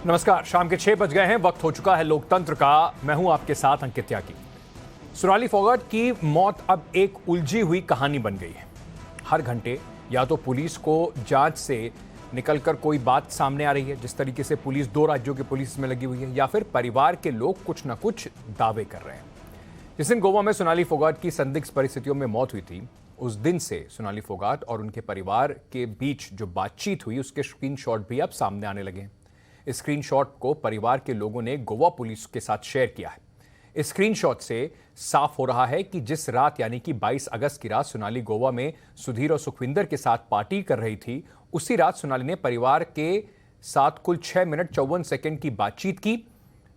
नमस्कार, शाम के 6 बज गए हैं। वक्त हो चुका है लोकतंत्र का। मैं हूं आपके साथ अंकित त्यागी। सोनाली फोगाट की मौत अब एक उलझी हुई कहानी बन गई है। हर घंटे या तो पुलिस को जांच से निकलकर कोई बात सामने आ रही है, जिस तरीके से पुलिस 2 राज्यों की पुलिस में लगी हुई है, या फिर परिवार के लोग कुछ न कुछ दावे कर रहे हैं। जिस दिन गोवा में सोनाली फोगाट की संदिग्ध परिस्थितियों में मौत हुई थी, उस दिन से सोनाली फोगाट और उनके परिवार के बीच जो बातचीत हुई उसके स्क्रीनशॉट भी अब सामने आने लगे हैं। इस स्क्रीनशॉट को परिवार के लोगों ने गोवा पुलिस के साथ शेयर किया है। इस स्क्रीनशॉट से साफ हो रहा है कि जिस रात यानी कि 22 अगस्त की रात सोनाली गोवा में सुधीर और सुखविंदर के साथ पार्टी कर रही थी, उसी रात सोनाली ने परिवार के साथ कुल 6 मिनट 54 सेकंड की बातचीत की।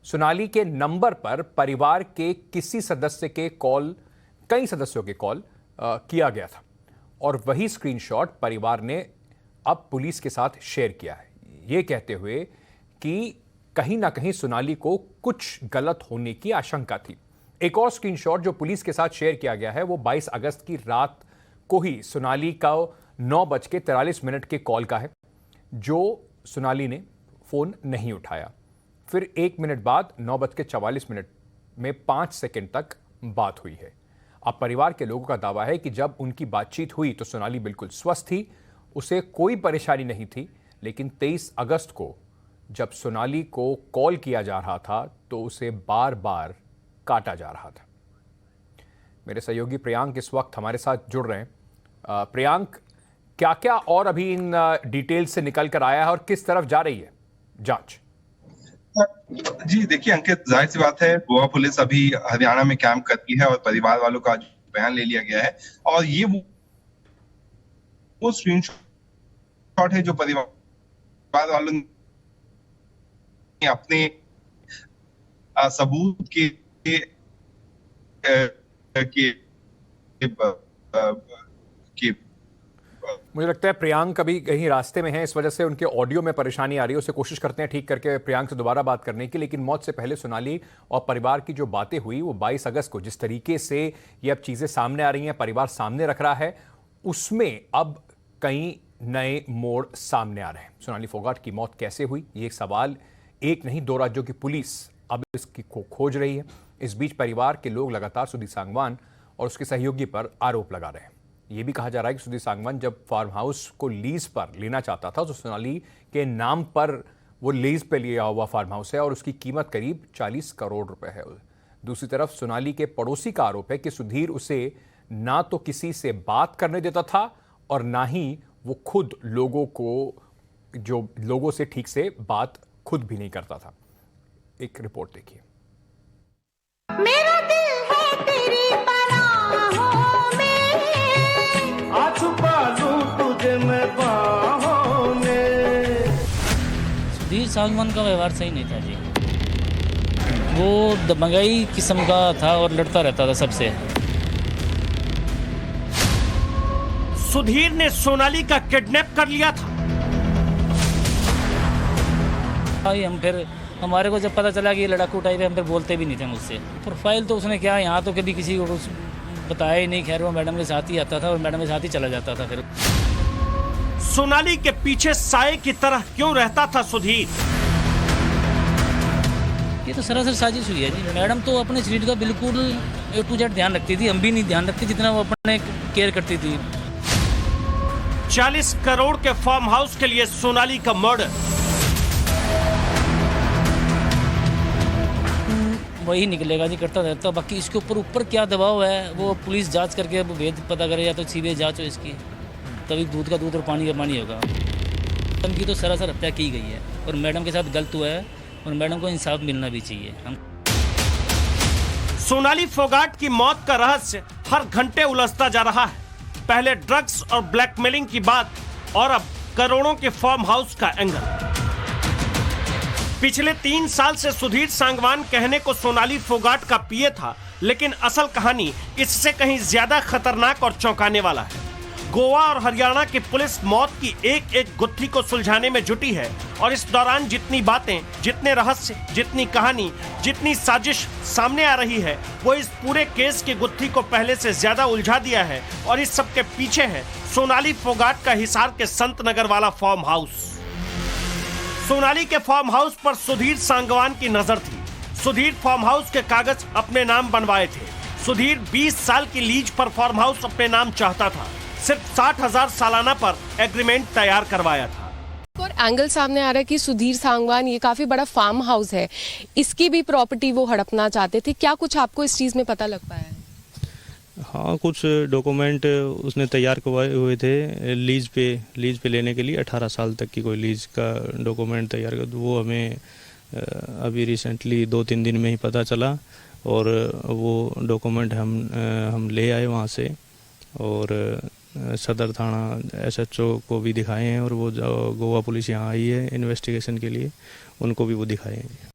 सोनाली के नंबर पर परिवार के किसी सदस्य के कॉल, कई सदस्यों के कॉल किया गया था और वही स्क्रीनशॉट परिवार ने अब पुलिस के साथ शेयर किया है, ये कहते हुए कि कहीं ना कहीं सोनाली को कुछ गलत होने की आशंका थी। एक और स्क्रीनशॉट जो पुलिस के साथ शेयर किया गया है वो 22 अगस्त की रात को ही सोनाली का 9:43 के कॉल का है, जो सोनाली ने फोन नहीं उठाया। फिर 1 मिनट बाद 9:44 में 5 सेकंड तक बात हुई है। अब परिवार के लोगों का दावा है कि जब उनकी बातचीत हुई तो सोनाली बिल्कुल स्वस्थ थी, उसे कोई परेशानी नहीं थी। लेकिन 23 अगस्त को जब सोनाली को कॉल किया जा रहा था तो उसे बार बार काटा जा रहा था। मेरे सहयोगी प्रियांक इस वक्त हमारे साथ जुड़ रहे हैं। प्रियांक, क्या क्या और अभी इन डिटेल से निकल कर आया है और किस तरफ जा रही है जांच? जी देखिए अंकित, जाहिर सी बात है गोवा पुलिस अभी हरियाणा में कैंप करती है और परिवार वालों का बयान ले लिया गया है और ये वो स्क्रीनशॉट है जो परिवार वालों ने अपने सबूत के मुझे लगता है प्रियांक अभी कहीं रास्ते में है, इस वजह से उनके ऑडियो में परेशानी आ रही है। उसे कोशिश करते हैं ठीक करके प्रियांक से दोबारा बात करने की। लेकिन मौत से पहले सोनाली और परिवार की जो बातें हुई वो 22 अगस्त को जिस तरीके से ये अब चीजें सामने आ रही हैं, परिवार सामने रख रहा है, उसमें अब कई नए मोड़ सामने आ रहे हैं। सोनाली फोगाट की मौत कैसे हुई, ये सवाल एक नहीं 2 राज्यों की पुलिस अब इसकी खोज रही है। इस बीच परिवार के लोग लगातार सुधीर सांगवान और उसके सहयोगी पर आरोप लगा रहे हैं। यह भी कहा जा रहा है कि सुधीर सांगवान जब फार्म हाउस को लीज पर लेना चाहता था तो सोनाली के नाम पर वो लीज पे लिया हुआ फार्म हाउस है और उसकी कीमत करीब 40 करोड़ रुपए है। दूसरी तरफ सोनाली के पड़ोसी का आरोप है कि सुधीर उसे ना तो किसी से बात करने देता था और ना ही वो खुद लोगों से ठीक से बात खुद भी नहीं करता था। एक रिपोर्ट देखिए। मेरा दिल है तेरी पनाहों में, आ छुपा लूं तुझे मैं बाहों में। सुधीर सांगवान का व्यवहार सही नहीं था जी। वो दबंगाई किस्म का था और लड़ता रहता था सबसे। सुधीर ने सोनाली का किडनैप कर लिया था। हम फिर हमारे को जब पता चला कि ये लड़ाकू टाइप है, हम फिर बोलते भी नहीं थे मुझसे। प्रोफाइल तो उसने क्या यहाँ तो कभी किसी को बताया ही नहीं। खैर वो मैडम के साथ ही आता था और मैडम के साथ ही चला जाता था। फिर सोनाली के पीछे साए की तरह क्यों रहता था सुधीर? ये तो सरासर साजिश हुई है जी। मैडम तो अपने शरीर का बिल्कुल A to Z ध्यान रखती थी, हम भी नहीं ध्यान रखते जितना वो अपने केयर करती थी। 40 करोड़ के फार्म हाउस के लिए सोनाली का मर्डर। वही निकलेगा जी, करता रहता। बाकी इसके ऊपर क्या दबाव है वो पुलिस जांच करके वो भेद पता करे, या तो सीबीआई जांच हो इसकी, तभी दूध का दूध और पानी का पानी होगा। मैडम की तो सरासर हत्या की गई है और मैडम के साथ गलत हुआ है और मैडम को इंसाफ मिलना भी चाहिए। सोनाली फोगाट की मौत का रहस्य हर घंटे उलझता जा रहा है। पहले ड्रग्स और ब्लैकमेलिंग की बात और अब करोड़ों के फार्म हाउस का एंगल। पिछले 3 साल से सुधीर सांगवान कहने को सोनाली फोगाट का पीए था, लेकिन असल कहानी इससे कहीं ज्यादा खतरनाक और चौंकाने वाला है। गोवा और हरियाणा की पुलिस मौत की एक एक गुत्थी को सुलझाने में जुटी है और इस दौरान जितनी बातें, जितने रहस्य, जितनी कहानी, जितनी साजिश सामने आ रही है, वो इस पूरे केस की गुत्थी को पहले से ज्यादा उलझा दिया है। और इस सब के पीछे है सोनाली फोगाट का हिसार के संत नगर वाला फार्म हाउस। सोनाली के फार्म हाउस पर सुधीर सांगवान की नजर थी। सुधीर फार्म हाउस के कागज अपने नाम बनवाए थे। सुधीर 20 साल की लीज पर फार्म हाउस अपने नाम चाहता था। सिर्फ 60,000 सालाना पर एग्रीमेंट तैयार करवाया था। और एंगल सामने आ रहा है कि सुधीर सांगवान ये काफी बड़ा फार्म हाउस है, इसकी भी प्रॉपर्टी वो हड़पना चाहते थे। क्या कुछ आपको इस चीज में पता लग पाया है? हाँ, कुछ डॉक्यूमेंट उसने तैयार करवाए हुए थे लीज पे लेने के लिए। 18 साल तक की कोई लीज का डॉक्यूमेंट तैयार कर, वो हमें अभी रिसेंटली 2-3 दिन में ही पता चला और वो डॉक्यूमेंट हम ले आए वहाँ से और सदर थाना SHO को भी दिखाए हैं और वो गोवा पुलिस यहाँ आई है इन्वेस्टिगेशन के लिए, उनको भी वो दिखाए हैं।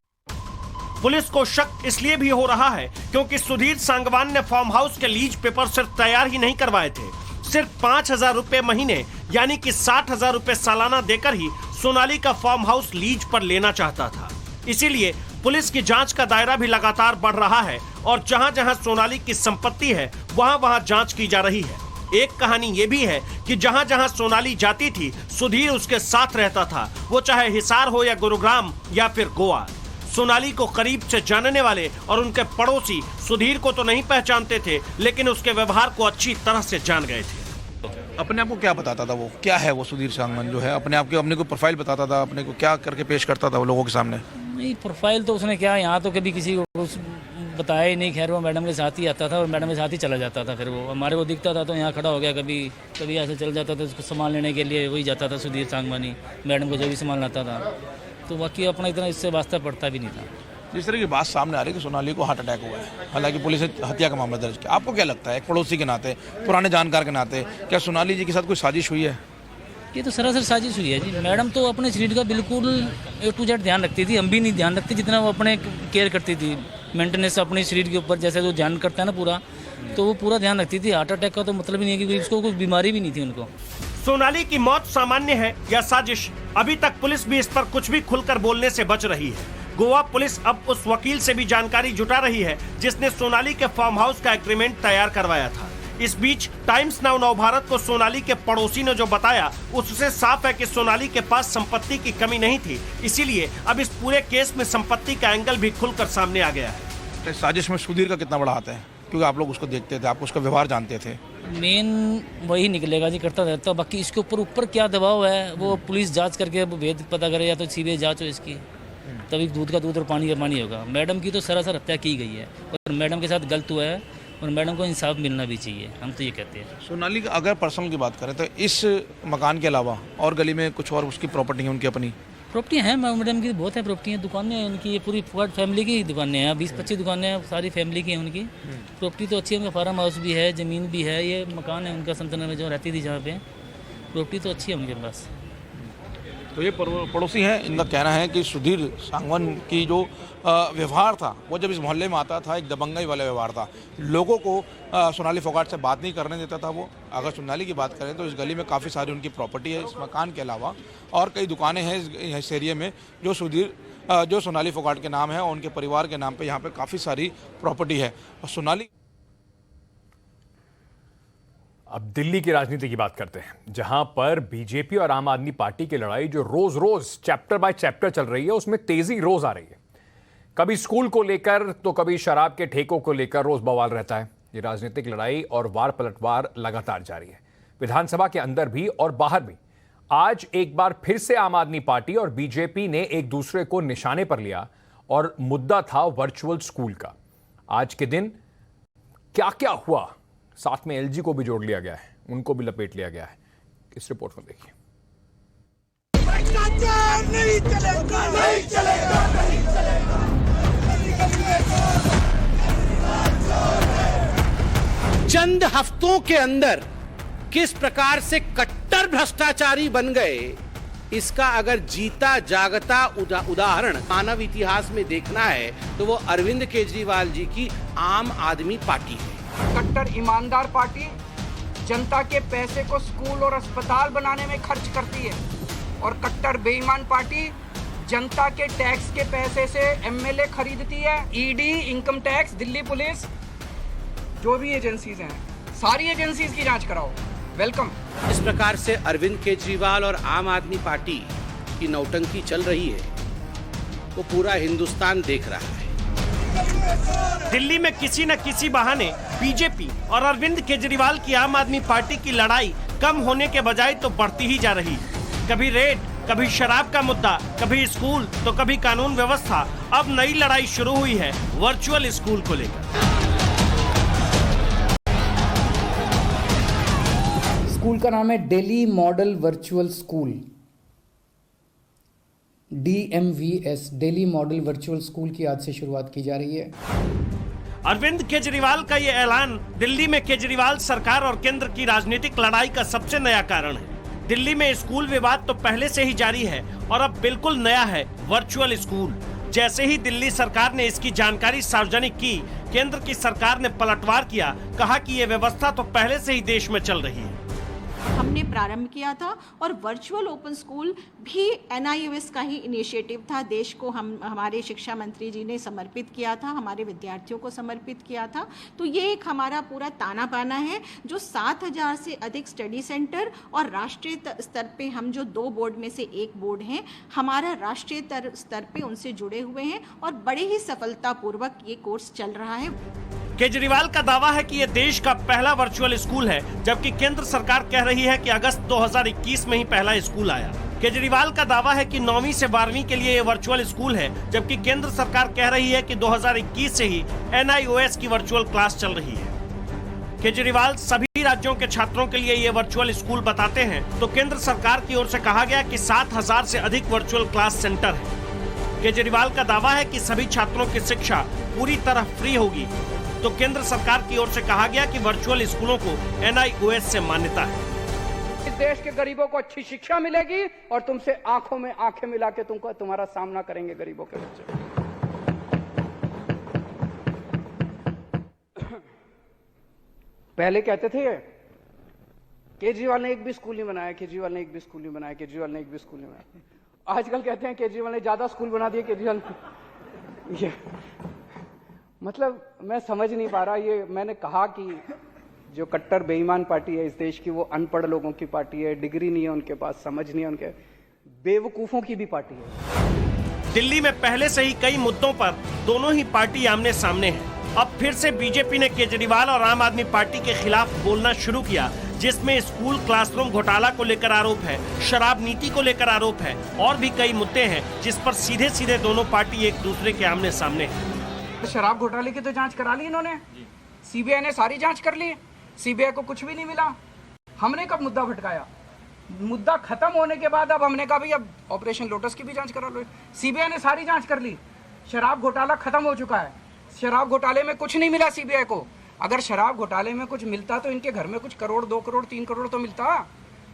पुलिस को शक इसलिए भी हो रहा है क्योंकि सुधीर सांगवान ने फार्म हाउस के लीज पेपर सिर्फ तैयार ही नहीं करवाए थे, सिर्फ 5,000 रुपए महीने यानी कि 60,000 रुपए सालाना देकर ही सोनाली का फार्म हाउस लीज पर लेना चाहता था। इसीलिए पुलिस की जांच का दायरा भी लगातार बढ़ रहा है और जहां जहां सोनाली की संपत्ति है वहां वहां जांच की जा रही है। एक कहानी ये भी है कि जहां जहां सोनाली जाती थी सुधीर उसके साथ रहता था, वो चाहे हिसार हो या गुरुग्राम या फिर गोवा। सोनाली को करीब से जानने वाले और उनके पड़ोसी सुधीर को तो नहीं पहचानते थे, लेकिन उसके व्यवहार को अच्छी तरह से जान गए थे। अपने आप को क्या बताता था, वो क्या है वो सुधीर सांगवान जो है, अपने को प्रोफाइल बताता था, अपने को क्या करके पेश करता था वो लोगों के सामने? नहीं, प्रोफाइल तो उसने क्या, यहाँ तो कभी किसी को बताया ही नहीं। खैर वो मैडम के साथ ही आता था और मैडम के साथ ही चला जाता था। फिर वो हमारे को दिखता था तो यहाँ खड़ा हो गया, कभी ऐसे चल जाता था। उसको सामान लेने के लिए वही जाता था सुधीर सांगवानी, मैडम को जो भी सामान लाता था। तो बाकी अपना इतना इससे वास्ता पड़ता भी नहीं था। जिस तरह की बात सामने आ रही है कि सोनाली को हार्ट अटैक हुआ है, हालांकि पुलिस ने हत्या का मामला दर्ज किया, आपको क्या लगता है एक पड़ोसी के नाते, पुराने जानकार के नाते, क्या सोनाली जी के साथ कोई साजिश हुई है? ये तो सरासर साजिश हुई है जी। मैडम तो अपने शरीर का बिल्कुल A to Z ध्यान रखती थी, हम भी नहीं ध्यान रखते जितना वो अपने केयर करती थी। मेंटेनेंस अपने शरीर के ऊपर जैसे जो ध्यान करता है ना पूरा, तो वो पूरा ध्यान रखती थी। हार्ट अटैक का तो मतलब ही नहीं है कि उसको कुछ बीमारी भी नहीं थी उनको। सोनाली की मौत सामान्य है या साजिश, अभी तक पुलिस भी इस पर कुछ भी खुलकर बोलने से बच रही है। गोवा पुलिस अब उस वकील से भी जानकारी जुटा रही है जिसने सोनाली के फार्म हाउस का एग्रीमेंट तैयार करवाया था। इस बीच टाइम्स नाउ नवभारत को सोनाली के पड़ोसी ने जो बताया उससे साफ है कि सोनाली के पास संपत्ति की कमी नहीं थी, इसीलिए अब इस पूरे केस में संपत्ति का एंगल भी खुलकर सामने आ गया है। साजिश में सुधीर का कितना बड़ा हाथ है, क्योंकि आप लोग उसको देखते थे, आप उसका व्यवहार जानते थे? मेन वही निकलेगा जी, करता रहता। बाकी इसके ऊपर क्या दबाव है वो पुलिस जांच करके भेद पता करे, या तो सीबीआई जांच हो इसकी, तभी दूध का दूध और पानी का पानी होगा। मैडम की तो सरासर हत्या की गई है और मैडम के साथ गलत हुआ है और मैडम को इंसाफ मिलना भी चाहिए, हम तो ये कहते हैं। सोनाली का अगर पर्सनल की बात करें तो इस मकान के अलावा और गली में कुछ और उसकी प्रॉपर्टी है, उनकी अपनी प्रॉपर्टियाँ हैं मैडम की, बहुत है प्रॉपर्टियाँ, दुकानें हैं उनकी, ये पूरी फोगाट फैमिली की दुकानें हैं, 20-25 दुकानें हैं, सारी फैमिली की हैं उनकी। प्रॉपर्टी तो अच्छी है, उनका फार्म हाउस भी है, ज़मीन भी है, ये मकान है उनका संतनर में जो रहती थी जहाँ पे। प्रॉपर्टी तो अच्छी है उनके पास। तो ये पड़ोसी हैं, इनका कहना है कि सुधीर सांगवान की जो व्यवहार था वो जब इस मोहल्ले में आता था एक दबंगाई वाला व्यवहार था। लोगों को सोनाली फोगाट से बात नहीं करने देता था वो। अगर सोनाली की बात करें तो इस गली में काफ़ी सारी उनकी प्रॉपर्टी है, इस मकान के अलावा और कई दुकानें हैं इस एरिया में जो सोनाली फोगाट के नाम है और उनके परिवार के नाम पे यहाँ पे काफ़ी सारी प्रॉपर्टी है। और सोनाली, अब दिल्ली की राजनीति की बात करते हैं, जहां पर बीजेपी और आम आदमी पार्टी की लड़ाई जो रोज रोज चैप्टर बाय चैप्टर चल रही है, उसमें तेजी रोज आ रही है। कभी स्कूल को लेकर तो कभी शराब के ठेकों को लेकर रोज बवाल रहता है। ये राजनीतिक लड़ाई और वार पलटवार लगातार जारी है, विधानसभा के अंदर भी और बाहर भी। आज एक बार फिर से आम आदमी पार्टी और बीजेपी ने एक दूसरे को निशाने पर लिया और मुद्दा था वर्चुअल स्कूल का। आज के दिन क्या क्या हुआ, साथ में एलजी को भी जोड़ लिया गया है, उनको भी लपेट लिया गया है। इस रिपोर्ट में देखिए। नहीं चलेगा, नहीं चलेगा, नहीं चलेगा। चंद हफ्तों के अंदर किस प्रकार से कट्टर भ्रष्टाचारी बन गए, इसका अगर जीता जागता उदाहरण मानव इतिहास में देखना है तो वो अरविंद केजरीवाल जी की आम आदमी पार्टी है। कट्टर ईमानदार पार्टी जनता के पैसे को स्कूल और अस्पताल बनाने में खर्च करती है और कट्टर बेईमान पार्टी जनता के टैक्स के पैसे से एमएलए खरीदती है। ED, income tax, Delhi police, जो भी एजेंसीज हैं, सारी एजेंसीज की जांच कराओ। वेलकम। इस प्रकार से अरविंद केजरीवाल और आम आदमी पार्टी की नौटंकी चल रही है वो पूरा हिंदुस्तान देख रहा है। दिल्ली में किसी न किसी बहाने बीजेपी और अरविंद केजरीवाल की आम आदमी पार्टी की लड़ाई कम होने के बजाय तो बढ़ती ही जा रही है। कभी रेड, कभी शराब का मुद्दा, कभी स्कूल तो कभी कानून व्यवस्था। अब नई लड़ाई शुरू हुई है वर्चुअल स्कूल को लेकर। स्कूल का नाम है Delhi model virtual school, DMVS, Delhi model virtual school की आज से शुरुआत की जा रही है। अरविंद केजरीवाल का ये ऐलान दिल्ली में केजरीवाल सरकार और केंद्र की राजनीतिक लड़ाई का सबसे नया कारण है। दिल्ली में स्कूल विवाद तो पहले से ही जारी है और अब बिल्कुल नया है वर्चुअल स्कूल। जैसे ही दिल्ली सरकार ने इसकी जानकारी सार्वजनिक की, केंद्र की सरकार ने पलटवार किया, कहा कि ये व्यवस्था तो पहले से ही देश में चल रही है। हमने प्रारंभ किया था और वर्चुअल ओपन स्कूल भी NIOS का ही इनिशिएटिव था। देश को हमारे शिक्षा मंत्री जी ने समर्पित किया था, हमारे विद्यार्थियों को समर्पित किया था। तो ये एक हमारा पूरा ताना बाना है जो 7000 से अधिक स्टडी सेंटर और राष्ट्रीय स्तर पे हम जो 2 बोर्ड में से एक बोर्ड हैं, हमारा राष्ट्रीय स्तर पे उनसे जुड़े हुए हैं और बड़े ही सफलतापूर्वक ये कोर्स चल रहा है। केजरीवाल का दावा है कि ये देश का पहला वर्चुअल स्कूल है, जबकि केंद्र सरकार कह रही है कि अगस्त 2021 में ही पहला स्कूल आया। केजरीवाल का दावा है कि 9वीं से 12वीं के लिए ये वर्चुअल स्कूल है, जबकि केंद्र सरकार कह रही है कि 2021 से ही NIOS की वर्चुअल क्लास चल रही है। केजरीवाल सभी राज्यों के छात्रों के लिए ये वर्चुअल स्कूल बताते हैं, तो केंद्र सरकार की ओर से कहा गया कि 7000 से अधिक वर्चुअल क्लास सेंटर है। केजरीवाल का दावा है कि सभी छात्रों की शिक्षा पूरी तरह फ्री होगी, तो केंद्र सरकार की ओर से कहा गया कि वर्चुअल स्कूलों को NIOS से मान्यता है। इस देश के गरीबों को अच्छी शिक्षा मिलेगी और तुमसे आंखों में आंखें मिला के तुम्हारा सामना करेंगे गरीबों के बच्चे। पहले कहते थे केजरीवाल ने एक भी स्कूल नहीं बनाया, केजरीवाल ने एक भी स्कूल नहीं बनाया, केजरीवाल ने एक भी स्कूल नहीं बनाया। आजकल कहते हैं केजरीवाल ने ज्यादा स्कूल बना दिए, केजरीवाल ये मतलब मैं समझ नहीं पा रहा। ये मैंने कहा कि जो कट्टर बेईमान पार्टी है इस देश की, वो अनपढ़ लोगों की पार्टी है, डिग्री नहीं है उनके पास, समझ नहीं है उनके, बेवकूफों की भी पार्टी है। दिल्ली में पहले से ही कई मुद्दों पर दोनों ही पार्टी आमने सामने है। अब फिर से बीजेपी ने केजरीवाल और आम आदमी पार्टी के खिलाफ बोलना शुरू किया, जिसमें स्कूल क्लासरूम घोटाला को लेकर आरोप है, शराब नीति को लेकर आरोप है और भी कई मुद्दे हैं जिस पर सीधे सीधे दोनों पार्टी एक दूसरे के आमने सामने है। शराब घोटाले की तो जांच करा ली इन्होंने, CBI ने सारी जांच कर ली, CBI को कुछ भी नहीं मिला। हमने कब मुद्दा भटकाया? मुद्दा खत्म होने के बाद अब हमने कहा भाई अब ऑपरेशन लोटस की भी जांच करा लो। CBI ने सारी जांच कर ली, शराब घोटाला खत्म हो चुका है। शराब घोटाले में कुछ नहीं मिला CBI को। अगर शराब घोटाले में कुछ मिलता तो इनके घर में कुछ करोड़, 2 करोड़, 3 करोड़ तो मिलता,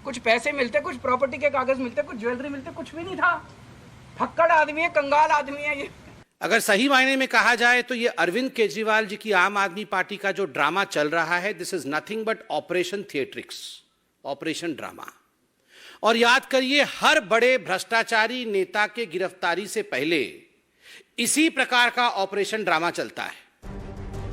कुछ पैसे मिलते, कुछ प्रॉपर्टी के कागज मिलते, कुछ ज्वेलरी मिलते, कुछ भी नहीं था। फक्कड़ आदमी है, कंगाल आदमी है ये। अगर सही मायने में कहा जाए तो ये अरविंद केजरीवाल जी की आम आदमी पार्टी का जो ड्रामा चल रहा है, this is nothing but operation theatrics, operation drama. और याद करिए, हर बड़े भ्रष्टाचारी नेता के गिरफ्तारी से पहले इसी प्रकार का ऑपरेशन ड्रामा चलता है।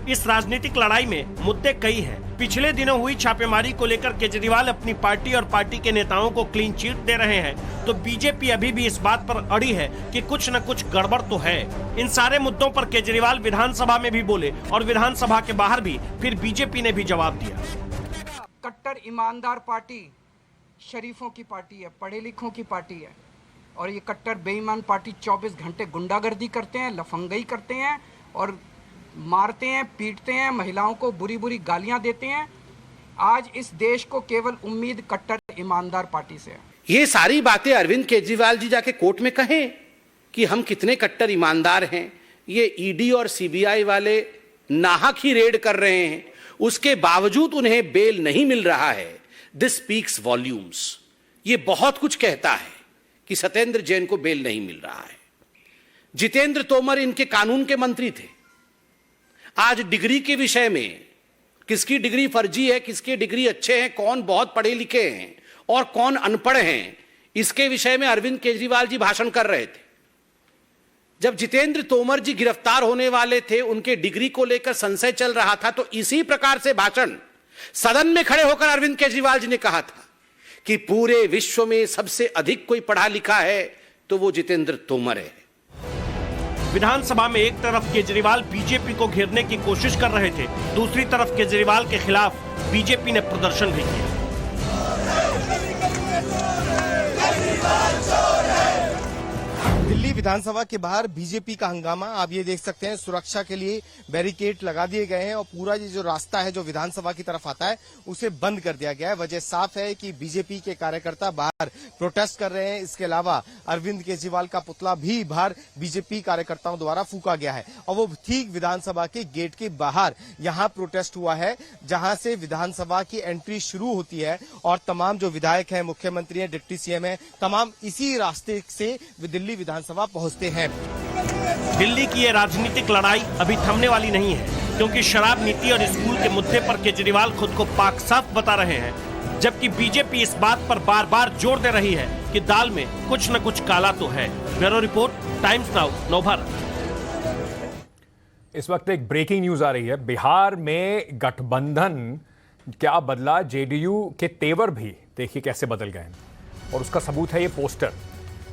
इस राजनीतिक लड़ाई में मुद्दे कई हैं। पिछले दिनों हुई छापेमारी को लेकर केजरीवाल अपनी पार्टी और पार्टी के नेताओं को क्लीन चिट दे रहे हैं, तो बीजेपी अभी भी इस बात पर अड़ी है कि कुछ न कुछ गड़बड़ तो है। इन सारे मुद्दों पर केजरीवाल विधानसभा में भी बोले और विधानसभा के बाहर भी, फिर बीजेपी ने भी जवाब दिया। कट्टर ईमानदार पार्टी शरीफों की पार्टी है, पढ़े लिखों की पार्टी है, और ये कट्टर बेईमान पार्टी 24 घंटे गुंडागर्दी करते हैं, लफंगई करते हैं और मारते हैं, पीटते हैं, महिलाओं को बुरी बुरी गालियां देते हैं। आज इस देश को केवल उम्मीद कट्टर ईमानदार पार्टी से है। ये सारी बातें अरविंद केजरीवाल जी जाके कोर्ट में कहें कि हम कितने कट्टर ईमानदार हैं, ये ईडी और CBI वाले नाहक ही रेड कर रहे हैं, उसके बावजूद उन्हें बेल नहीं मिल रहा है। This speaks volumes. ये बहुत कुछ कहता है कि सत्येंद्र जैन को बेल नहीं मिल रहा है। जितेंद्र तोमर इनके कानून के मंत्री थे। आज डिग्री के विषय में किसकी डिग्री फर्जी है, किसके डिग्री अच्छे हैं, कौन बहुत पढ़े लिखे हैं और कौन अनपढ़ हैं, इसके विषय में अरविंद केजरीवाल जी भाषण कर रहे थे। जब जितेंद्र तोमर जी गिरफ्तार होने वाले थे, उनके डिग्री को लेकर संशय चल रहा था, तो इसी प्रकार से भाषण सदन में खड़े होकर अरविंद केजरीवाल जी ने कहा था कि पूरे विश्व में सबसे अधिक कोई पढ़ा लिखा है तो वो जितेंद्र तोमर है। विधानसभा में एक तरफ केजरीवाल बीजेपी को घेरने की कोशिश कर रहे थे, दूसरी तरफ केजरीवाल के खिलाफ बीजेपी ने प्रदर्शन भी किया। दिल्ली विधानसभा के बाहर बीजेपी का हंगामा आप ये देख सकते हैं। सुरक्षा के लिए बैरिकेड लगा दिए गए हैं और पूरा ये जो रास्ता है जो विधानसभा की तरफ आता है उसे बंद कर दिया गया है। वजह साफ है कि बीजेपी के कार्यकर्ता बाहर प्रोटेस्ट कर रहे हैं। इसके अलावा अरविंद केजरीवाल का पुतला भी बाहर बीजेपी कार्यकर्ताओं द्वारा फूका गया है और वो ठीक विधानसभा के गेट के बाहर यहाँ प्रोटेस्ट हुआ है, जहां से विधानसभा की एंट्री शुरू होती है और तमाम जो विधायक हैं, मुख्यमंत्री हैं, डिप्टी सीएम हैं, तमाम इसी रास्ते से दिल्ली विधानसभा पहुंचते हैं। दिल्ली की ये राजनीतिक लड़ाई अभी थमने वाली नहीं है, क्योंकि शराब नीति और स्कूल के मुद्दे पर केजरीवाल खुद को पाक साफ बता रहे हैं, जबकि बीजेपी इस बात पर बार बार जोर दे रही है कि दाल में कुछ न कुछ काला तो है। Bureau report, times now, Navbharat. इस वक्त एक ब्रेकिंग न्यूज आ रही है। बिहार में गठबंधन क्या बदला, जेडीयू के तेवर भी देखिए कैसे बदल गए हैं और उसका सबूत है ये पोस्टर।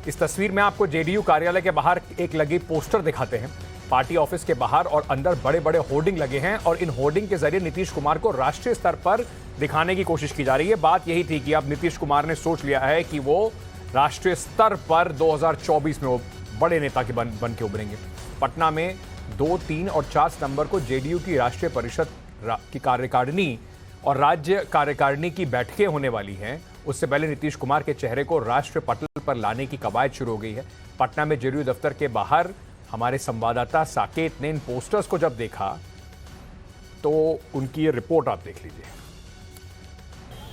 इस तस्वीर में आपको जेडीयू कार्यालय के बाहर एक लगी पोस्टर दिखाते हैं। पार्टी ऑफिस के बाहर और अंदर बड़े बड़े होर्डिंग लगे हैं और इन होर्डिंग के जरिए नीतीश कुमार को राष्ट्रीय स्तर पर दिखाने की कोशिश की जा रही है। बात यही थी कि अब नीतीश कुमार ने सोच लिया है कि वो राष्ट्रीय स्तर पर 2024 में वो बड़े नेता के बन के उभरेंगे। पटना में 2, 3 और 4 सितंबर को जेडीयू की राष्ट्रीय परिषद की कार्यकारिणी और राज्य कार्यकारिणी की बैठकें होने वाली हैं। उससे पहले नीतीश कुमार के चेहरे को राष्ट्रीय पटल पर लाने की कवायद शुरू हो गई है। पटना में जेडीयू दफ्तर के बाहर हमारे संवाददाता साकेत ने इन पोस्टर्स को जब देखा तो उनकी ये रिपोर्ट आप देख लीजिए।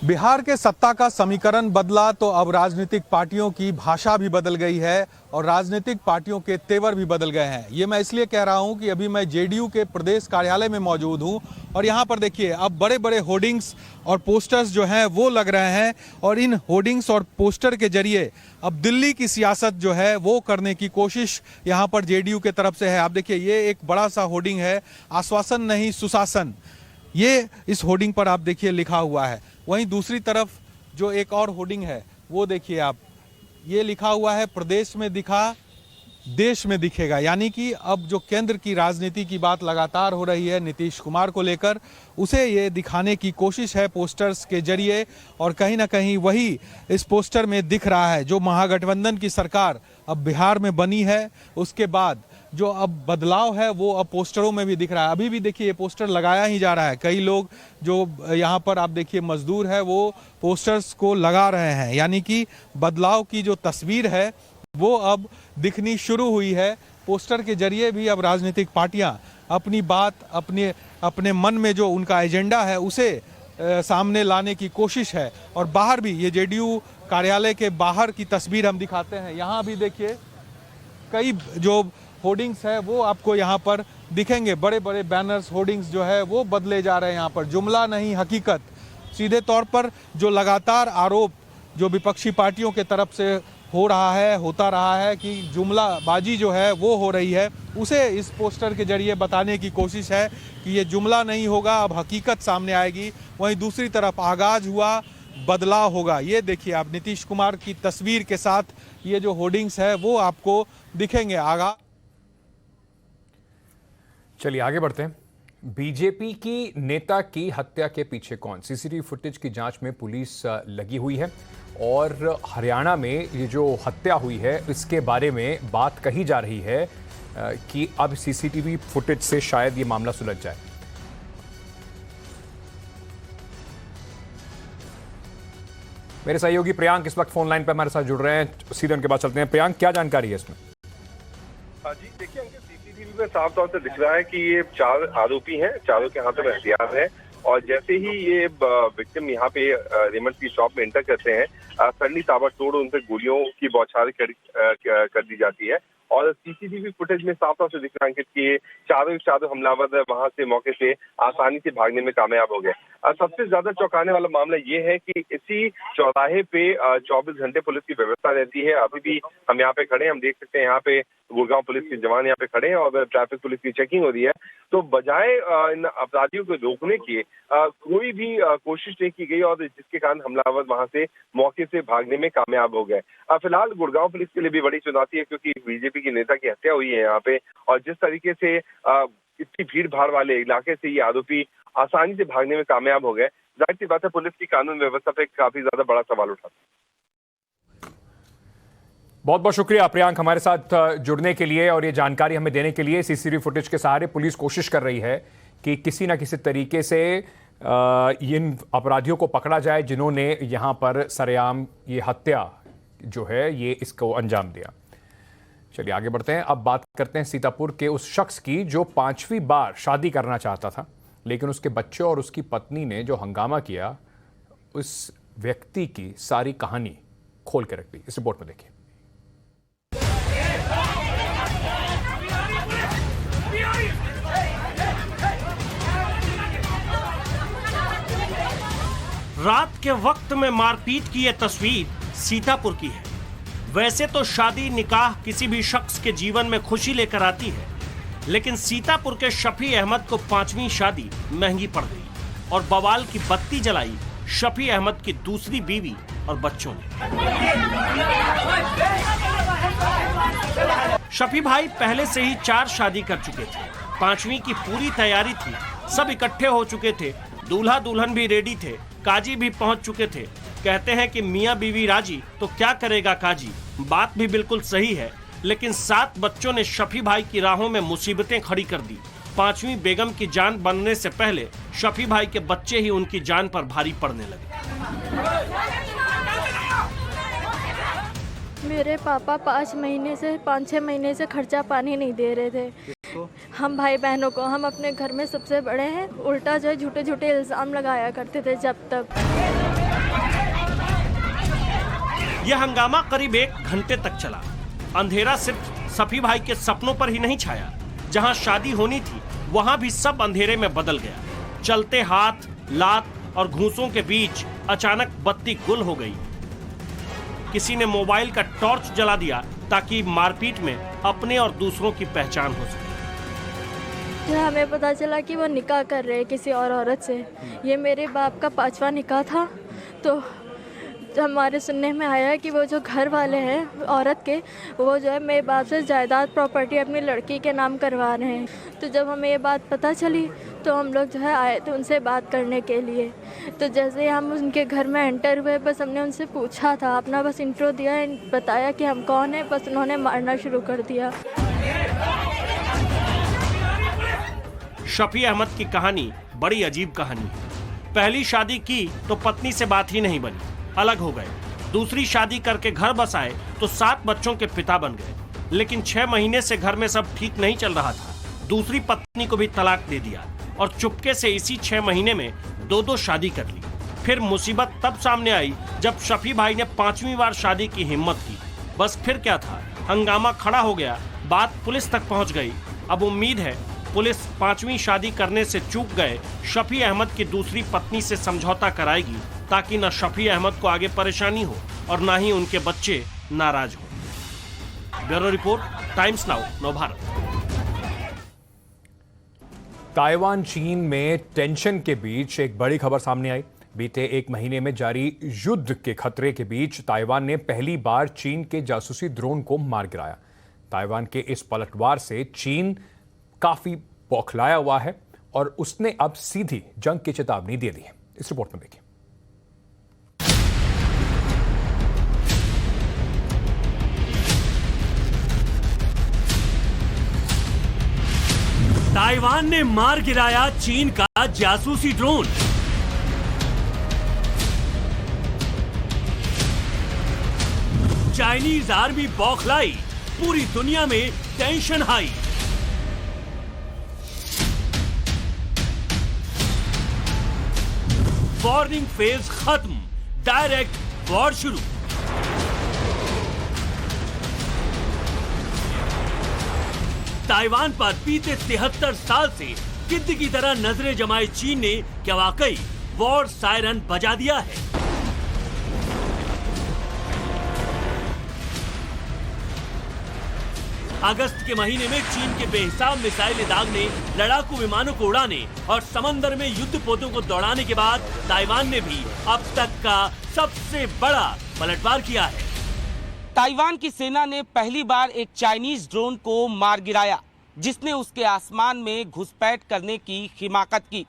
बिहार के सत्ता का समीकरण बदला तो अब राजनीतिक पार्टियों की भाषा भी बदल गई है और राजनीतिक पार्टियों के तेवर भी बदल गए हैं। ये मैं इसलिए कह रहा हूं कि अभी मैं जेडीयू के प्रदेश कार्यालय में मौजूद हूं और यहां पर देखिए अब बड़े बड़े होर्डिंग्स और पोस्टर्स जो हैं वो लग रहे हैं और इन होर्डिंग्स और पोस्टर के जरिए अब दिल्ली की सियासत जो है वो करने की कोशिश यहां पर जेडीयू के तरफ से है। आप देखिए ये एक बड़ा सा होर्डिंग है, आश्वासन नहीं सुशासन, ये इस होर्डिंग पर आप देखिए लिखा हुआ है। वहीं दूसरी तरफ जो एक और होर्डिंग है वो देखिए आप, ये लिखा हुआ है प्रदेश में दिखा देश में दिखेगा। यानी कि अब जो केंद्र की राजनीति की बात लगातार हो रही है नीतीश कुमार को लेकर, उसे ये दिखाने की कोशिश है पोस्टर्स के जरिए और कहीं ना कहीं वही इस पोस्टर में दिख रहा है। जो महागठबंधन की सरकार अब बिहार में बनी है उसके बाद जो अब बदलाव है वो अब पोस्टरों में भी दिख रहा है। अभी भी देखिए ये पोस्टर लगाया ही जा रहा है। कई लोग जो यहाँ पर आप देखिए मजदूर है वो पोस्टर्स को लगा रहे हैं। यानी कि बदलाव की जो तस्वीर है वो अब दिखनी शुरू हुई है। पोस्टर के जरिए भी अब राजनीतिक पार्टियां अपनी बात अपने मन में जो उनका एजेंडा है उसे सामने लाने की कोशिश है। और बाहर भी ये जेडीयू कार्यालय के बाहर की तस्वीर हम दिखाते हैं। यहाँ भी देखिए कई जो होर्डिंग्स है वो आपको यहाँ पर दिखेंगे। बड़े बड़े बैनर्स होर्डिंग्स जो है वो बदले जा रहे हैं। यहाँ पर जुमला नहीं हकीकत, सीधे तौर पर जो लगातार आरोप जो विपक्षी पार्टियों के तरफ से होता रहा है कि जुमलाबाजी जो है वो हो रही है, उसे इस पोस्टर के जरिए बताने की कोशिश है कि ये जुमला नहीं होगा, अब हकीकत सामने आएगी। वहीं दूसरी तरफ आगाज हुआ, बदलाव होगा। ये देखिए आप नीतीश कुमार की तस्वीर के साथ ये जो होर्डिंग्स है वो आपको दिखेंगे। चलिए आगे बढ़ते हैं। बीजेपी की नेता की हत्या के पीछे कौन? सीसीटीवी फुटेज की जांच में पुलिस लगी हुई है और हरियाणा में ये जो हत्या हुई है इसके बारे में बात कही जा रही है कि अब सीसीटीवी फुटेज से शायद ये मामला सुलझ जाए। मेरे सहयोगी प्रियांक इस वक्त फोन लाइन पर हमारे साथ जुड़ रहे हैं, सीधे उनके पास चलते हैं। प्रियांक, क्या जानकारी है इसमें? जी देखिए, सीसीटीवी में साफ तौर से दिख रहा है कि ये 4 आरोपी हैं, चारों के हाथों में हथियार है और जैसे ही ये विक्टिम यहाँ पे रेमंड की शॉप में एंटर करते हैं, सन्नी ताबड़तोड़ उन पे गोलियों की बौछार कर दी जाती है और सीसीटीवी फुटेज में साफ तौर से दिख रहा है कि ये चारों हमलावर वहां से मौके से आसानी से भागने में कामयाब हो गए। सबसे ज्यादा चौंकाने वाला मामला ये है कि इसी चौराहे पे 24 घंटे पुलिस की व्यवस्था रहती है। अभी भी हम यहाँ पे खड़े हैं, हम देख सकते हैं यहाँ पे गुड़गांव पुलिस के जवान यहाँ पे खड़े हैं और ट्रैफिक पुलिस की चेकिंग हो रही है। तो बजाय इन अपराधियों को रोकने की कोई भी कोशिश नहीं की गई और जिसके कारण हमलावर वहां से मौके से भागने में कामयाब हो गए। फिलहाल गुड़गांव पुलिस के लिए भी बड़ी चुनौती है क्योंकि बीजेपी की नेता की हत्या हुई है यहाँ पे और जिस तरीके से इतनी भीड़ भाड़ वाले इलाके से ये आरोपी आसानी से भागने में कामयाब हो गए, जाहिर सी बात है पुलिस की कानून व्यवस्था पे काफी ज्यादा बड़ा सवाल उठा। बहुत बहुत शुक्रिया प्रियांक हमारे साथ जुड़ने के लिए और ये जानकारी हमें देने के लिए। सीसीटीवी फुटेज के सहारे पुलिस कोशिश कर रही है कि किसी ना किसी तरीके से इन अपराधियों को पकड़ा जाए जिन्होंने यहाँ पर सरेआम ये हत्या जो है ये इसको अंजाम दिया। चलिए आगे बढ़ते हैं। अब बात करते हैं सीतापुर के उस शख्स की जो 5वीं बार शादी करना चाहता था, लेकिन उसके बच्चों और उसकी पत्नी ने जो हंगामा किया, उस व्यक्ति की सारी कहानी खोल के रख दी। इस रिपोर्ट में देखिए। रात के वक्त में मारपीट की यह तस्वीर सीतापुर की है। वैसे तो शादी निकाह किसी भी शख्स के जीवन में खुशी लेकर आती है, लेकिन सीतापुर के शफी अहमद को 5वीं शादी महंगी पड़ गई और बवाल की बत्ती जलाई शफी अहमद की दूसरी बीवी और बच्चों ने। शफी भाई पहले से ही 4 शादी कर चुके थे। 5वीं की पूरी तैयारी थी, सब इकट्ठे हो चुके थे, दूल्हा दुल्हन भी रेडी थे, काजी भी पहुंच चुके थे। कहते हैं कि मियां बीवी राजी तो क्या करेगा काजी। बात भी बिल्कुल सही है, लेकिन 7 बच्चों ने शफी भाई की राहों में मुसीबतें खड़ी कर दी। 5वीं बेगम की जान बनने से पहले शफी भाई के बच्चे ही उनकी जान पर भारी पड़ने लगे। मेरे पापा 5 महीने से 5-6 महीने से खर्चा पानी नहीं दे रहे थे। हम भाई बहनों को, हम अपने घर में सबसे बड़े हैं, उल्टा जो झूठे झूठे इल्जाम लगाया करते थे जब तक। यह हंगामा करीब 1 घंटे तक चला। अंधेरा सिर्फ शफी भाई के सपनों पर ही नहीं छाया, जहां शादी होनी थी वहां भी सब अंधेरे में बदल गया। चलते हाथ, लात और घूंसों के बीच अचानक बत्ती गुल हो गई। किसी ने मोबाइल का टॉर्च जला दिया ताकि मारपीट में अपने और दूसरों की पहचान हो सके। हमें पता चला कि वो निकाह कर रहे हैं किसी और औरत से। ये मेरे बाप का 5वां निकाह था। तो हमारे सुनने में आया कि वो जो घर वाले हैं औरत के, वो जो है मेरे बाप से जायदाद प्रॉपर्टी अपनी लड़की के नाम करवा रहे हैं। तो जब हमें ये बात पता चली तो हम लोग जो है आए थे उनसे बात करने के लिए। तो जैसे हम उनके घर में एंटर हुए, बस हमने उनसे पूछा था, अपना बस इंट्रो दिया, बताया कि हम कौन है, बस उन्होंने मारना शुरू कर दिया। शफी अहमद की कहानी बड़ी अजीब कहानी है। पहली शादी की तो पत्नी से बात ही नहीं बनी, अलग हो गए। दूसरी शादी करके घर बस आए तो 7 बच्चों के पिता बन गए, लेकिन 6 महीने से घर में सब ठीक नहीं चल रहा था। दूसरी पत्नी को भी तलाक दे दिया और चुपके से इसी 6 महीने में 2 शादी कर ली। फिर मुसीबत तब सामने आई जब शफी भाई ने 5वीं बार शादी की हिम्मत की। बस फिर क्या था, हंगामा खड़ा हो गया, बात पुलिस तक पहुंच गई। अब उम्मीद है पुलिस 5वीं शादी करने से चूक गए शफी अहमद की दूसरी पत्नी से समझौता कराएगी, ताकि न शफी अहमद को आगे परेशानी हो और न ही उनके बच्चे नाराज हो। Bureau report, times now, Navbharat. Taiwan चीन में टेंशन के बीच एक बड़ी खबर सामने आई। बीते 1 महीने में जारी युद्ध के खतरे के बीच ताइवान ने पहली बार चीन के जासूसी ड्रोन को मार गिराया। ताइवान के इस पलटवार से चीन काफी बौखलाया हुआ है और उसने अब सीधी जंग की चेतावनी दे दी है। इस रिपोर्ट में देखिए। ताइवान ने मार गिराया चीन का जासूसी ड्रोन। चाइनीज आर्मी बौखलाई, पूरी दुनिया में टेंशन हाई। वार्निंग फेज खत्म, डायरेक्ट वॉर शुरू। ताइवान पर बीते 73 साल से गिद्ध की तरह नजरें जमाए चीन ने क्या वाकई वॉर सायरन बजा दिया है? अगस्त के महीने में चीन के बेहिसाब मिसाइलें दागने, लड़ाकू विमानों को उड़ाने और समंदर में युद्धपोतों को दौड़ाने के बाद ताइवान ने भी अब तक का सबसे बड़ा पलटवार किया है। ताइवान की सेना ने पहली बार एक चाइनीज ड्रोन को मार गिराया, जिसने उसके आसमान में घुसपैठ करने की हिमाकत की।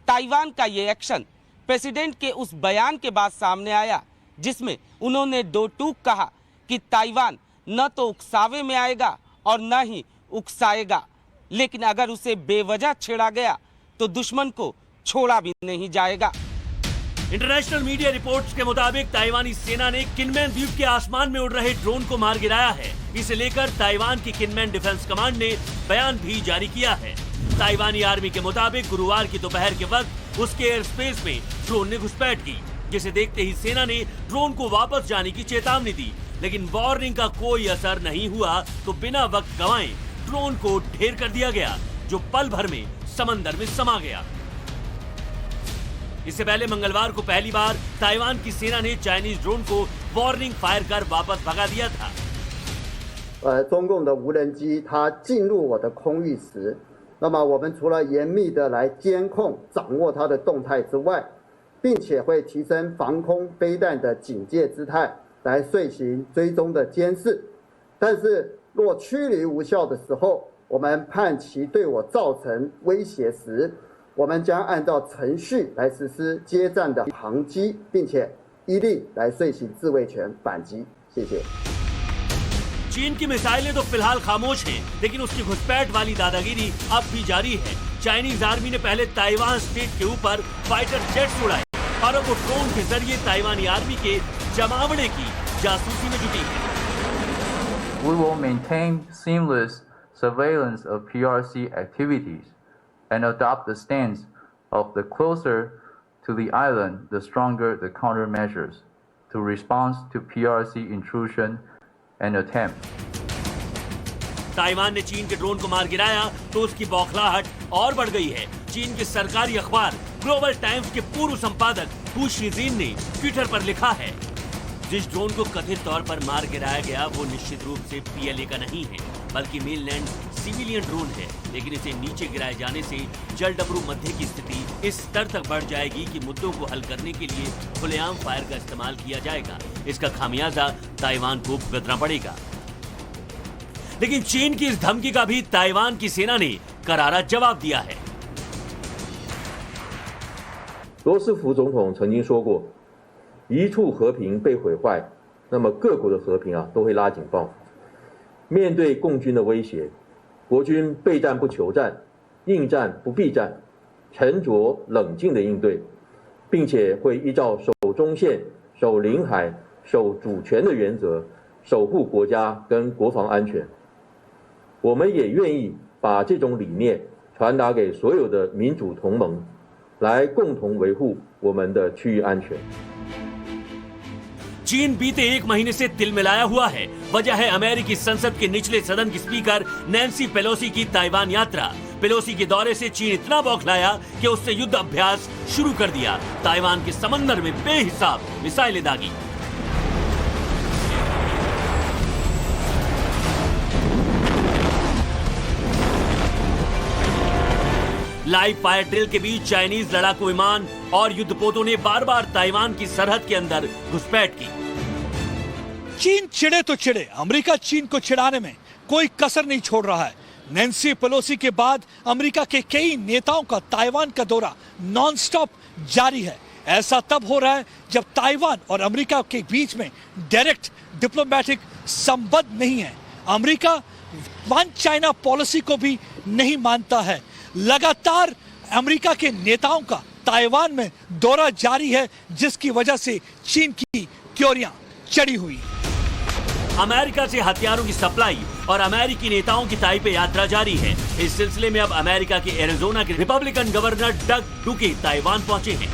ताइवान का ये एक्शन प्रेसिडेंट के उस बयान के बाद सामने आया, जिसमें उन्होंने दो टूक कहा कि ताइवान न तो उकसावे में आएगा और न ही उकसाएगा, लेकिन अगर उसे बेवजह छेड़ा गया तो दुश्मन को छोड़ा भी नहीं जाएगा। इंटरनेशनल मीडिया रिपोर्ट्स के मुताबिक ताइवानी सेना ने किनमैन द्वीप के आसमान में उड़ रहे ड्रोन को मार गिराया है। इसे लेकर ताइवान की किनमैन डिफेंस कमांड ने बयान भी जारी किया है। ताइवानी आर्मी के मुताबिक गुरुवार की दोपहर के वक्त उसके एयर स्पेस में ड्रोन ने घुसपैठ की, जिसे देखते ही सेना ने ड्रोन को वापस जाने की चेतावनी दी, लेकिन वार्निंग का कोई असर नहीं हुआ तो बिना वक्त गंवाए ड्रोन को ढेर कर दिया गया, जो पल भर में समंदर में समा गया। इससे पहले मंगलवार को पहली बार ताइवान की सेना ने चाइनीज ड्रोन को वार्निंग फायर कर वापस भगा दिया था। 中共的无人机它进入我的空域时，那么我们除了严密的来监控、掌握它的动态之外，并且会提升防空飞弹的警戒姿态，来遂行追踪的监视。但是若驱离无效的时候，我们判其对我造成威胁时，我们将按照程序来实施接战的航击，并且依例来遂行自卫权反击。谢谢。 चीन की मिसाइलें तो फिलहाल खामोश हैं, लेकिन उसकी घुसपैठ वाली दादागिरी अब भी जारी है। चाइनीज आर्मी ने पहले ताइवान स्टेट के ऊपर फाइटर जेट्स उड़ाए और अब वो ड्रोन के जरिए ताइवानी आर्मी के जमावड़े की जासूसी में जुटी है। We will maintain seamless surveillance of PRC activities and adopt the stance of the closer to the island, the stronger the countermeasures to respond to PRC intrusion and attempt. Taiwan ने चीन के drone को मार गिराया तो उसकी बौखलाहट और बढ़ गई है। चीन के सरकारी अखबार ग्लोबल टाइम्स के पूर्व संपादक हु शिजिन ने ट्विटर पर लिखा है, जिस ड्रोन को कथित तौर पर मार गिराया गया वो निश्चित रूप से पीएलए का नहीं है, बल्कि मेनलैंड सिविलियन ड्रोन है, लेकिन इसे नीचे गिराए जाने से जलडमरू मध्य की स्थिति इस स्तर तक बढ़ जाएगी कि मुद्दों को हल करने के लिए खुलेआम फायर का इस्तेमाल किया जाएगा। इसका खामियाजा ताइवान को भुगतना पड़ेगा। लेकिन चीन की इस धमकी का भी ताइवान की सेना ने करारा जवाब दिया है। 罗斯福总统曾经说过，一处和平被毁坏，那么各国的和平都会拉警报。面对共军的威胁，国军备战不求战，应战不避战，沉着冷静的应对，并且会依照守中线、守领海、守主权的原则，守护国家跟国防安全。我们也愿意把这种理念传达给所有的民主同盟，来共同维护我们的区域安全。 चीन बीते एक महीने से तिलमिलाया हुआ है। वजह है अमेरिकी संसद के निचले सदन की स्पीकर नैन्सी पेलोसी की ताइवान यात्रा। पेलोसी के दौरे से चीन इतना बौखलाया कि उसने युद्ध अभ्यास शुरू कर दिया। ताइवान के समंदर में बेहिसाब मिसाइलें दागी। लाइव फायर ड्रिल के बीच चाइनीज लड़ाकू विमान और युद्धपोतों ने बार बार ताइवान की सरहद के अंदर घुसपैठ की। चीन चिढ़े तो चिढ़े, अमेरिका चीन को चिढ़ाने में कोई कसर नहीं छोड़ रहा है। नैन्सी पेलोसी के बाद अमेरिका के कई नेताओं का ताइवान का दौरा नॉनस्टॉप जारी है। ऐसा तब हो रहा है जब ताइवान और अमेरिका के बीच में डायरेक्ट डिप्लोमेटिक संबंध नहीं है। अमेरिका वन चाइना पॉलिसी को भी नहीं मानता है। लगातार अमेरिका के नेताओं का ताइवान में दौरा जारी है, जिसकी वजह से चीन की क्योरियां चढ़ी हुई है। अमेरिका से हथियारों की सप्लाई और अमेरिकी नेताओं की ताइपे यात्रा जारी है। इस सिलसिले में अब अमेरिका के एरिजोना के रिपब्लिकन गवर्नर डग डुके ताइवान पहुंचे हैं।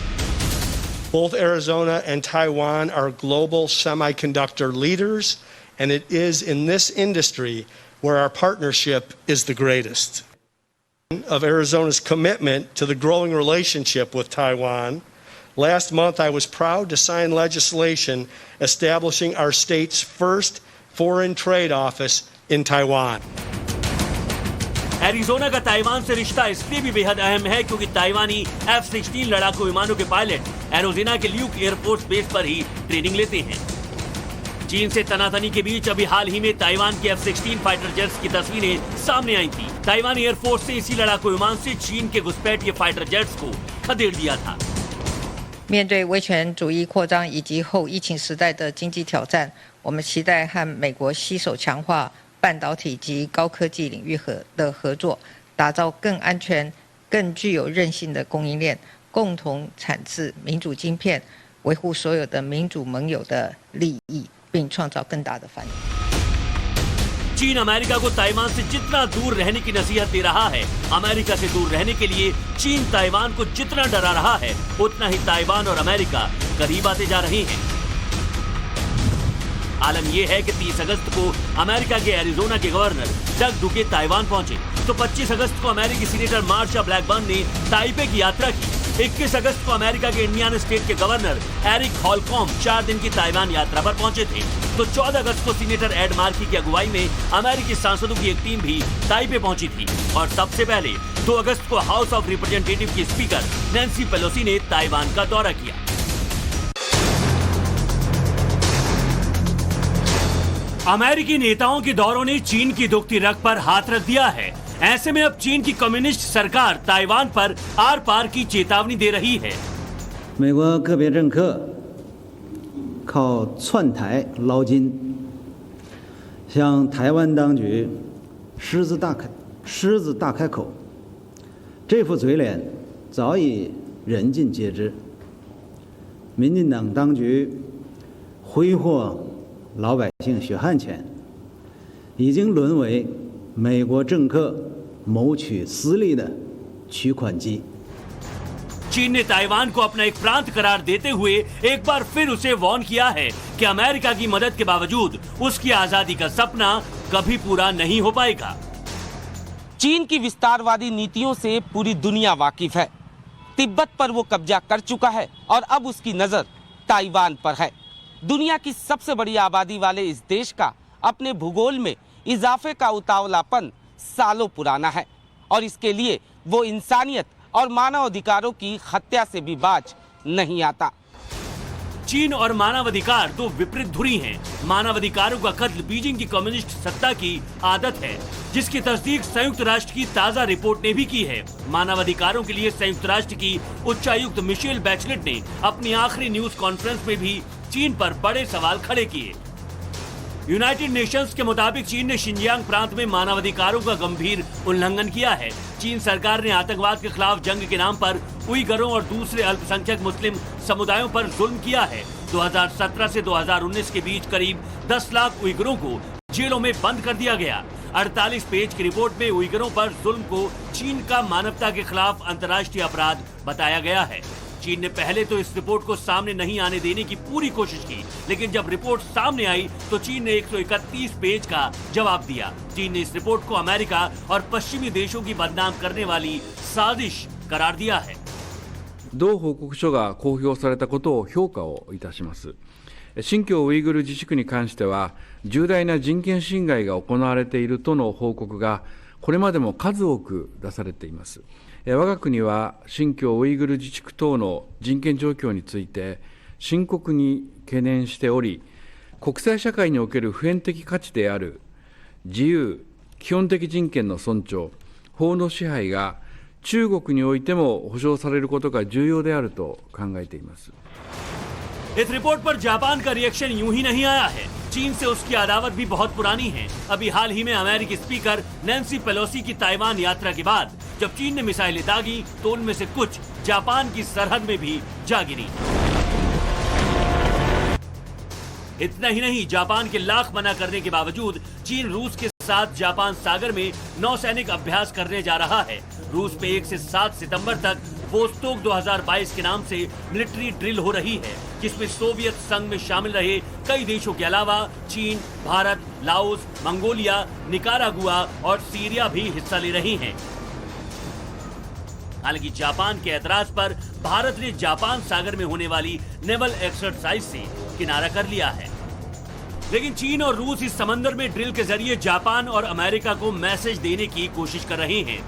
Both Arizona and Taiwan are global semiconductor leaders, and it is in this industry where our partnership is the greatest. Of Arizona's commitment to the growing relationship with Taiwan, last month I was proud to sign legislation establishing our state's first foreign trade office in Taiwan. Arizona का Taiwan से रिश्ता इसलिए भी बेहद अहम है क्योंकि ताइवानी F-16 लड़ाकू विमानों के पायलट एरिज़ोना के ल्यूक एयरफोर्स बेस पर ही ट्रेनिंग लेते हैं। चीन से तनातनी के बीच अभी हाल ही में ताइवान के F-16 फाइटर जेट्स की तस्वीरें सामने आई थी। ताइवान एयरफोर्स ने इसी लड़ाकू विमान से चीन के घुसपैठ के फाइटर जेट्स को खदेड़ दिया था। 面对威权主义扩张以及后疫情时代的经济挑战，我们期待和美国携手强化半导体及高科技领域的合作，打造更安全、更具有韧性的供应链，共同产制民主晶片，维护所有的民主盟友的利益，并创造更大的繁荣。 चीन अमेरिका को ताइवान से जितना दूर रहने की नसीहत दे रहा है, अमेरिका से दूर रहने के लिए चीन ताइवान को जितना डरा रहा है, उतना ही ताइवान और अमेरिका करीब आते जा रहे हैं। आलम यह है कि 30 अगस्त को अमेरिका के एरिज़ोना के गवर्नर डग डुके ताइवान पहुंचे, तो 25 अगस्त को अमेरिकी सीनेटर मार्शा ब्लैकबर्न ने ताइपे की यात्रा की। 21 अगस्त को अमेरिका के इंडियाना स्टेट के गवर्नर एरिक हॉलकॉम्ब 4 दिन की ताइवान यात्रा पर पहुंचे थे। तो 14 अगस्त को सीनेटर एड मार्की की अगुवाई में अमेरिकी सांसदों की एक टीम भी ताइपे पहुंची थी। और सबसे पहले 2 अगस्त को हाउस ऑफ रिप्रेजेंटेटिव की स्पीकर नैन्सी पेलोसी ने ताइवान का दौरा किया। अमेरिकी नेताओं के दौरों ने चीन की दुखती रग पर हाथ रख दिया है। ऐसे में अब चीन की कम्युनिस्ट सरकार ताइवान पर आर पार की चेतावनी दे रही है। 美国个别政客靠窜台捞金，向台湾当局狮子大开口，这副嘴脸早已人尽皆知。民进党当局挥霍老百姓血汗钱，已经沦为美国政客谋取私利的取款机。 चीन ने ताइवान को अपना एक प्रांत करार देते हुए एक बार फिर उसे वार्न किया है कि अमेरिका की मदद के बावजूद उसकी आजादी का सपना कभी पूरा नहीं हो पाएगा। चीन की विस्तारवादी नीतियों से पूरी दुनिया वाकिफ है। तिब्बत पर वो कब्जा कर चुका है और अब उसकी नजर ताइवान पर है। दुनिया की सबसे बड़ी आबादी वाले इस देश का अपने भूगोल में इजाफे का उतावलापन सालों पुराना है और इसके लिए वो इंसानियत और मानवाधिकारों की हत्या से भी बाज नहीं आता। चीन और मानवाधिकार दो विपरीत धुरी हैं। मानवाधिकारों का कत्ल बीजिंग की कम्युनिस्ट सत्ता की आदत है, जिसकी तस्दीक संयुक्त राष्ट्र की ताजा रिपोर्ट ने भी की है। मानवाधिकारों के लिए संयुक्त राष्ट्र की उच्चायुक्त मिशेल बैचलेट ने अपनी आखिरी न्यूज कॉन्फ्रेंस में भी चीन पर बड़े सवाल खड़े किए। यूनाइटेड नेशंस के मुताबिक चीन ने शिनजियांग प्रांत में मानवाधिकारों का गंभीर उल्लंघन किया है। चीन सरकार ने आतंकवाद के खिलाफ जंग के नाम पर उइगरों और दूसरे अल्पसंख्यक मुस्लिम समुदायों पर जुल्म किया है। 2017 से 2019 के बीच करीब 10 लाख उइगरों को जेलों में बंद कर दिया गया। 48 पेज की रिपोर्ट में उइगरों पर जुल्म को चीन का मानवता के खिलाफ अंतर्राष्ट्रीय अपराध बताया गया है। चीन ने पहले तो इस रिपोर्ट को सामने नहीं आने देने की पूरी कोशिश की, लेकिन जब रिपोर्ट सामने आई तो चीन ने 131 पेज का जवाब दिया। चीन ने इस रिपोर्ट को अमेरिका और पश्चिमी देशों की बदनाम करने वाली साजिश करार दिया है। 同報告書が公表されたことを評価をいたします。新疆ウイグル自治区に関しては、重大な人権侵害が行われているとの報告がこれまでも数多く出されています。我が国は新疆ウイグル自治区等の人権状況について深刻に懸念しており、国際社会における普遍的価値である自由、基本的人権の尊重、法の支配が中国においても保障されることが重要であると考えています。 इस रिपोर्ट पर जापान का रिएक्शन यूं ही नहीं आया है। चीन से उसकी अदावत भी बहुत पुरानी है। अभी हाल ही में अमेरिकी स्पीकर नैन्सी पेलोसी की ताइवान यात्रा के बाद जब चीन ने मिसाइलें दागी तो उनमें से कुछ जापान की सरहद में भी जा गिरी। इतना ही नहीं, जापान के लाख मना करने के बावजूद चीन रूस के साथ जापान सागर में नौसैनिक अभ्यास करने जा रहा है। रूस में 1 से 7 सितंबर तक वोस्तोक 2022 के नाम से मिलिट्री ड्रिल हो रही है। जिसमें सोवियत संघ में शामिल रहे कई देशों के अलावा चीन, भारत, लाओस, मंगोलिया, निकारागुआ और सीरिया भी हिस्सा ले रही हैं। हालांकि जापान के ऐतराज पर भारत ने जापान सागर में होने वाली नेवल एक्सरसाइज से किनारा कर लिया है। लेकिन चीन और रूस इस समंदर में ड्रिल के जरिए जापान और अमेरिका को मैसेज देने की कोशिश कर रहे हैं।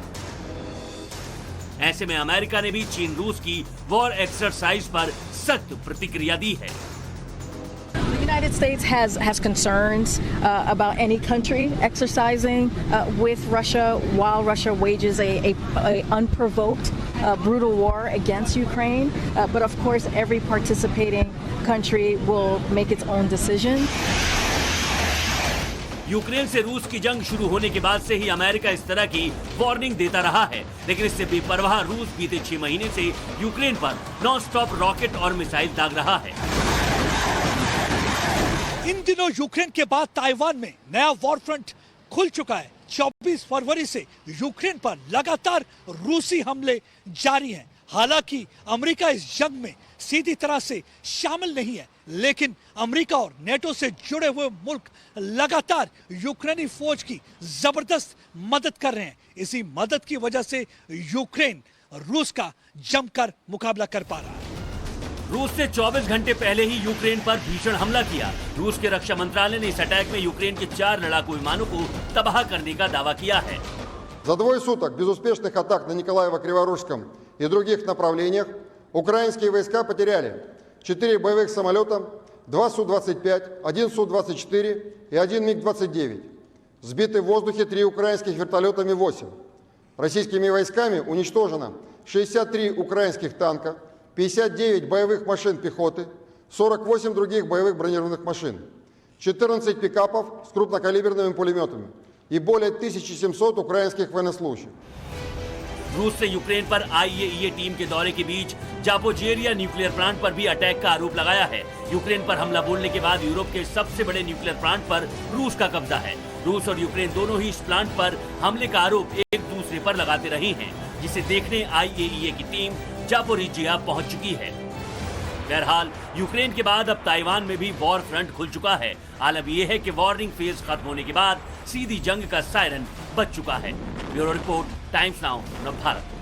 ऐसे में अमेरिका ने भी चीन रूस की वॉर एक्सरसाइज पर सख्त प्रतिक्रिया दी है। The United States has concerns about any country exercising with Russia while Russia wages a unprovoked brutal war against Ukraine. But of course, every participating country will make its own decision. Ukraine से रूस की जंग शुरू होने के बाद से ही America इस तरह की वार्निंग देता रहा है, लेकिन इससे बेपरवाह रूस बीते 6 महीने से यूक्रेन पर नॉन स्टॉप रॉकेट और मिसाइल दाग रहा है। इन दिनों यूक्रेन के बाद ताइवान में नया वॉर फ्रंट खुल चुका है। 24 फरवरी से यूक्रेन पर लगातार रूसी हमले जारी हैं। हालांकि अमेरिका इस जंग में सीधी तरह से शामिल नहीं है, लेकिन अमेरिका और नेटो से जुड़े हुए मुल्क लगातार यूक्रेनी फौज की जबरदस्त मदद कर रहे हैं। इसी मदद की वजह से यूक्रेन रूस का जमकर मुकाबला कर पा रहा है। रूस ने 24 घंटे पहले ही यूक्रेन पर भीषण हमला किया। रूस के रक्षा मंत्रालय ने इस अटैक में यूक्रेन के 4 लड़ाकू विमानों को तबाह करने का दावा किया है। За двое суток безуспешных атак на Николаево-Криворужском и других направлениях украинские войска потеряли 4 боевых самолета, 2 Су-25, 1 Су-24 и 1 МиГ-29. Сбиты в воздухе 3 украинских вертолета Ми-8. Российскими войсками уничтожено 63 украинских танка, 59 боевых машин пехоты, 48 других боевых бронированных машин, 14 пикапов с крупнокалиберными пулеметами и более 1700 украинских военнослужащих. रूस से यूक्रेन पर IAEA टीम के दौरे के बीच जापोरिजिया न्यूक्लियर प्लांट पर भी अटैक का आरोप लगाया है। यूक्रेन पर हमला बोलने के बाद यूरोप के सबसे बड़े न्यूक्लियर प्लांट पर रूस का कब्जा है। रूस और यूक्रेन दोनों ही इस प्लांट पर हमले का आरोप एक दूसरे पर लगाते रहे हैं, जिसे देखने IAEA की टीम जापोरिजिया पहुंच चुकी है। बहरहाल यूक्रेन के बाद अब ताइवान में भी वॉर फ्रंट खुल चुका है। आलम यह है कि वार्निंग फेज खत्म होने के बाद सीधी जंग का सायरन बज चुका है। ब्यूरो रिपोर्ट, टाइम्स नाउ, नव भारत।